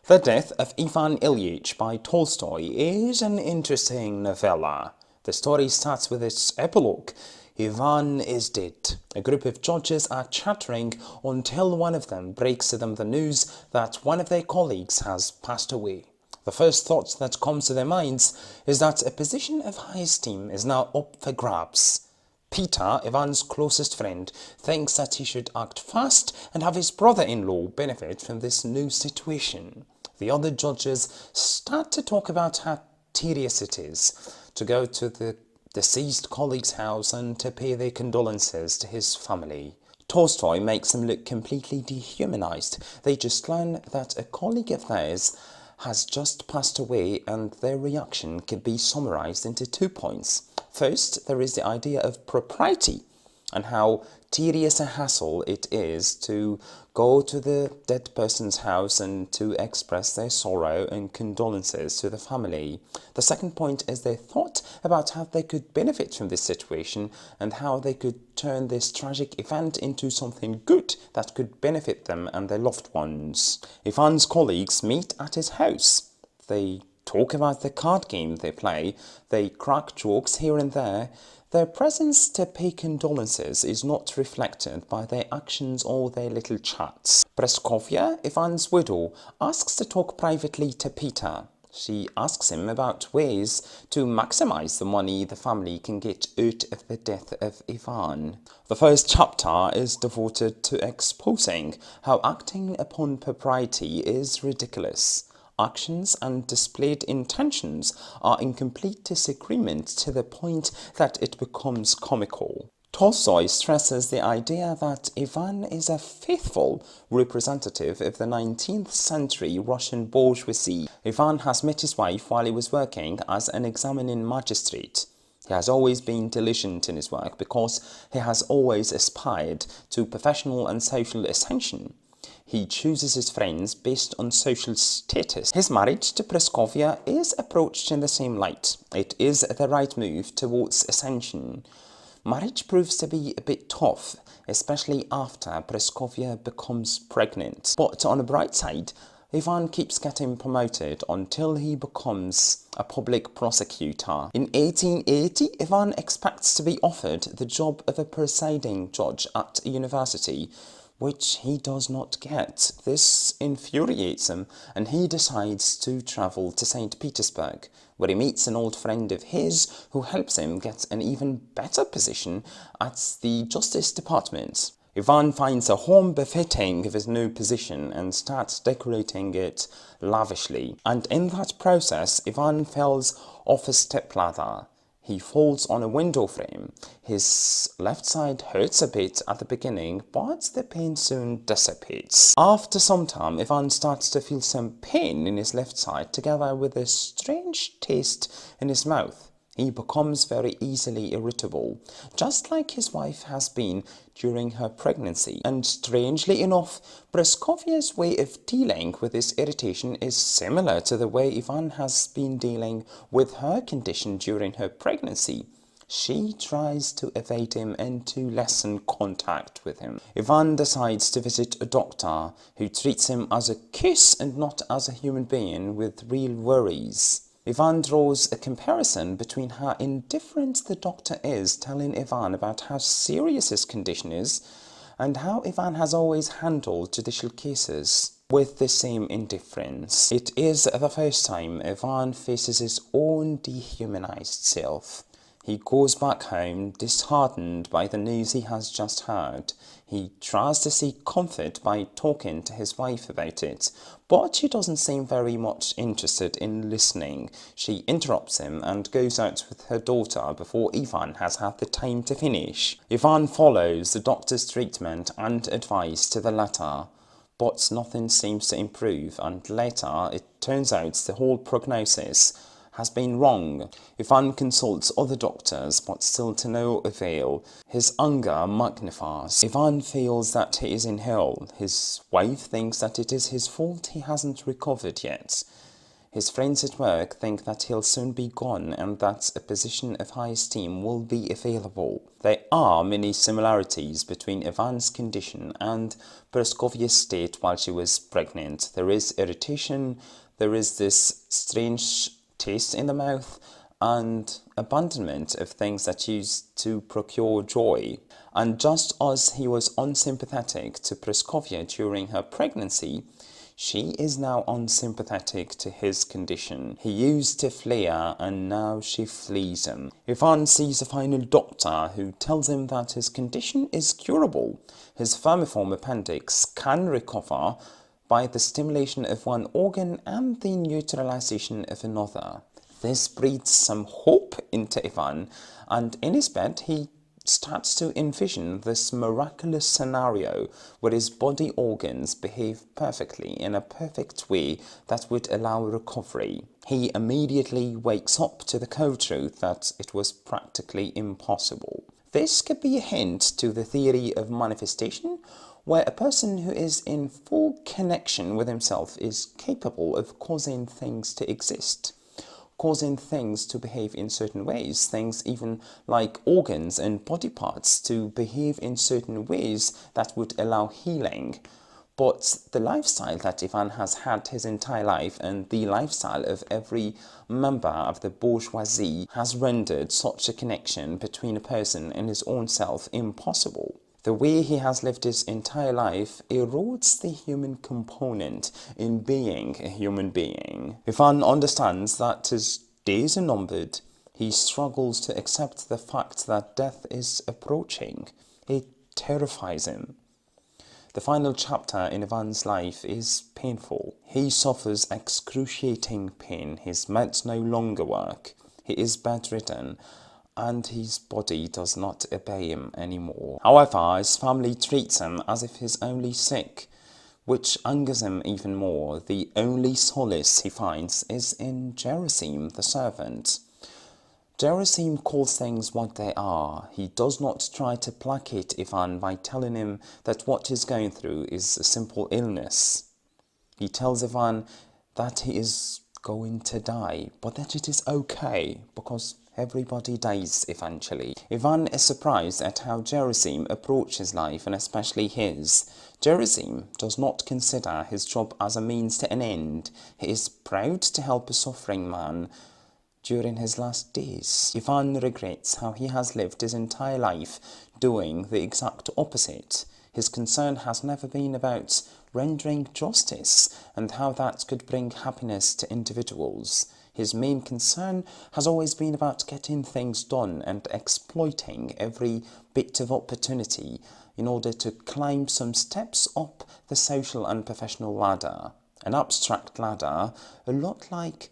The Death of Ivan Ilyich by Tolstoy is an interesting novella. The story starts with its epilogue. Ivan is dead. A group of judges are chattering until one of them breaks to them the news that one of their colleagues has passed away. The first thought that comes to their minds is that a position of high esteem is now up for grabs. Peter, Ivan's closest friend, thinks that he should act fast and have his brother-in-law benefit from this new situation. The other judges start to talk about how tedious it is to go to the deceased colleague's house and to pay their condolences to his family. Tolstoy makes them look completely dehumanized. They just learn that a colleague of theirs has just passed away, and their reaction can be summarized into 2 points. First, there is the idea of propriety and how tedious a hassle it is to go to the dead person's house and to express their sorrow and condolences to the family. The second point is their thought about how they could benefit from this situation and how they could turn this tragic event into something good that could benefit them and their loved ones. Ivan's colleagues meet at his house. They talk about the card game they play, they crack jokes here and there. Their presence to pay condolences is not reflected by their actions or their little chats. Praskovia, Ivan's widow, asks to talk privately to Peter. She asks him about ways to maximize the money the family can get out of the death of Ivan. The first chapter is devoted to exposing how acting upon propriety is ridiculous. Actions and displayed intentions are in complete disagreement to the point that it becomes comical. Tolstoy stresses the idea that Ivan is a faithful representative of the 19th century Russian bourgeoisie. Ivan has met his wife while he was working as an examining magistrate. He has always been diligent in his work because he has always aspired to professional and social ascension. He chooses his friends based on social status. His marriage to Praskovia is approached in the same light. It is the right move towards ascension. Marriage proves to be a bit tough, especially after Praskovia becomes pregnant. But on the bright side, Ivan keeps getting promoted until he becomes a public prosecutor. In 1880, Ivan expects to be offered the job of a presiding judge at a university, which he does not get. This infuriates him, and he decides to travel to St. Petersburg, where he meets an old friend of his who helps him get an even better position at the Justice Department. Ivan finds a home befitting of his new position and starts decorating it lavishly. And in that process, Ivan falls off a stepladder. He falls on a window frame. His left side hurts a bit at the beginning, but the pain soon dissipates. After some time, Ivan starts to feel some pain in his left side, together with a strange taste in his mouth. He becomes very easily irritable, just like his wife has been during her pregnancy. And strangely enough, Praskovia's way of dealing with this irritation is similar to the way Ivan has been dealing with her condition during her pregnancy. She tries to evade him and to lessen contact with him. Ivan decides to visit a doctor who treats him as a kiss and not as a human being with real worries. Ivan draws a comparison between how indifferent the doctor is telling Ivan about how serious his condition is and how Ivan has always handled judicial cases with the same indifference. It is the first time Ivan faces his own dehumanized self. He goes back home disheartened by the news he has just heard. He tries to seek comfort by talking to his wife about it, but she doesn't seem very much interested in listening. She interrupts him and goes out with her daughter before Ivan has had the time to finish. Ivan follows the doctor's treatment and advice to the letter, but nothing seems to improve, and later it turns out the whole prognosis has been wrong. Ivan consults other doctors, but still to no avail. His anger magnifies. Ivan feels that he is in hell. His wife thinks that it is his fault he hasn't recovered yet. His friends at work think that he'll soon be gone and that a position of high esteem will be available. There are many similarities between Ivan's condition and Praskovia's state while she was pregnant. There is irritation, there is this strange taste in the mouth, and abandonment of things that used to procure joy. And just as he was unsympathetic to Praskovia during her pregnancy, she is now unsympathetic to his condition. He used to flee her, and now she flees him. Ivan sees a final doctor who tells him that his condition is curable. His vermiform appendix can recover by the stimulation of one organ and the neutralization of another. This breathes some hope into Ivan, and in his bed he starts to envision this miraculous scenario where his body organs behave perfectly in a perfect way that would allow recovery. He immediately wakes up to the cold truth that it was practically impossible. This could be a hint to the theory of manifestation, where a person who is in full connection with himself is capable of causing things to exist, causing things to behave in certain ways, things even like organs and body parts to behave in certain ways that would allow healing. But the lifestyle that Ivan has had his entire life and the lifestyle of every member of the bourgeoisie has rendered such a connection between a person and his own self impossible. The way he has lived his entire life erodes the human component in being a human being. Ivan understands that his days are numbered. He struggles to accept the fact that death is approaching. It terrifies him. The final chapter in Ivan's life is painful. He suffers excruciating pain. His meds no longer work. He is bedridden, and his body does not obey him anymore. However, his family treats him as if he's only sick, which angers him even more. The only solace he finds is in Gerasim, the servant. Gerasim calls things what they are. He does not try to placate Ivan by telling him that what he's going through is a simple illness. He tells Ivan that he is going to die, but that it is okay, because everybody dies eventually. Ivan is surprised at how Gerasim approaches life, and especially his. Gerasim does not consider his job as a means to an end. He is proud to help a suffering man during his last days. Ivan regrets how he has lived his entire life doing the exact opposite. His concern has never been about rendering justice and how that could bring happiness to individuals. His main concern has always been about getting things done and exploiting every bit of opportunity in order to climb some steps up the social and professional ladder. An abstract ladder, a lot like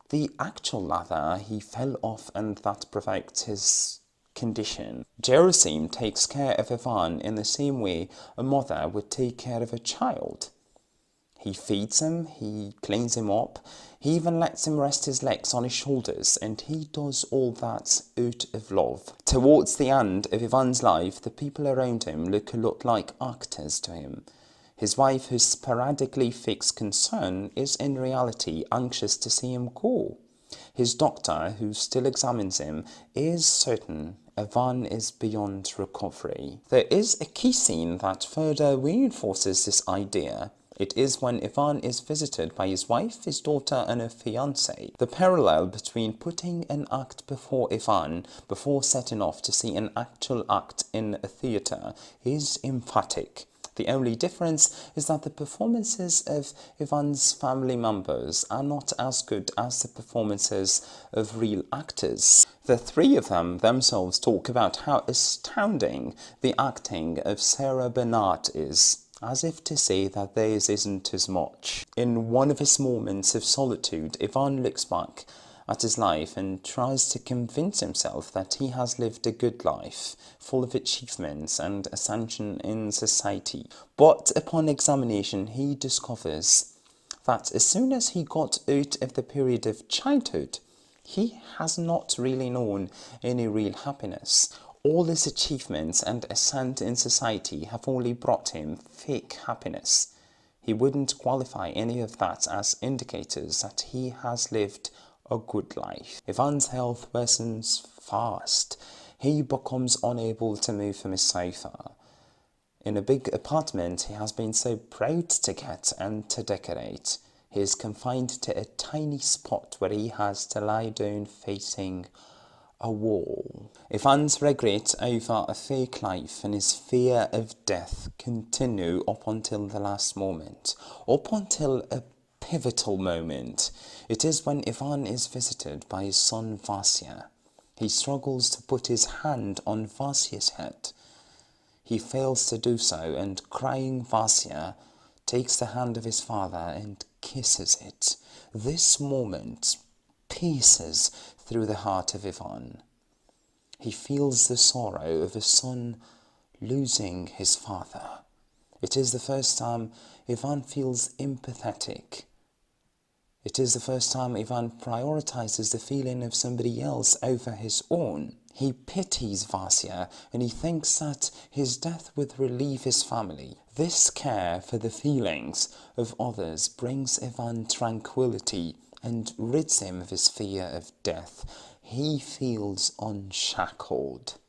the actual ladder he fell off and that provoked his condition. Gerasim takes care of Ivan in the same way a mother would take care of a child. He feeds him, he cleans him up, he even lets him rest his legs on his shoulders, and he does all that out of love. Towards the end of Ivan's life, the people around him look a lot like actors to him. His wife, whose sporadically fixed concern, is in reality anxious to see him go. His doctor, who still examines him, is certain Ivan is beyond recovery. There is a key scene that further reinforces this idea. It is when Ivan is visited by his wife, his daughter, and a fiancé. The parallel between putting an act before Ivan, before setting off to see an actual act in a theatre, is emphatic. The only difference is that the performances of Ivan's family members are not as good as the performances of real actors. The three of them themselves talk about how astounding the acting of Sarah Bernhardt is, as if to say that theirs isn't as much. In one of his moments of solitude, Ivan looks back at his life and tries to convince himself that he has lived a good life, full of achievements and ascension in society. But upon examination, he discovers that as soon as he got out of the period of childhood, he has not really known any real happiness. All his achievements and ascent in society have only brought him fake happiness. He wouldn't qualify any of that as indicators that he has lived a good life. Ivan's health worsens fast. He becomes unable to move from his sofa. In a big apartment he has been so proud to get and to decorate, he is confined to a tiny spot where he has to lie down facing a wall. Ivan's regret over a fake life and his fear of death continue up until the last moment, up until a pivotal moment. It is when Ivan is visited by his son Vasya. He struggles to put his hand on Vasya's head. He fails to do so, and crying Vasya takes the hand of his father and kisses it. This moment pierces through the heart of Ivan. He feels the sorrow of a son losing his father. It is the first time Ivan feels empathetic. It is the first time Ivan prioritizes the feeling of somebody else over his own. He pities Vasya and he thinks that his death would relieve his family. This care for the feelings of others brings Ivan tranquility and rids him of his fear of death. He feels unshackled.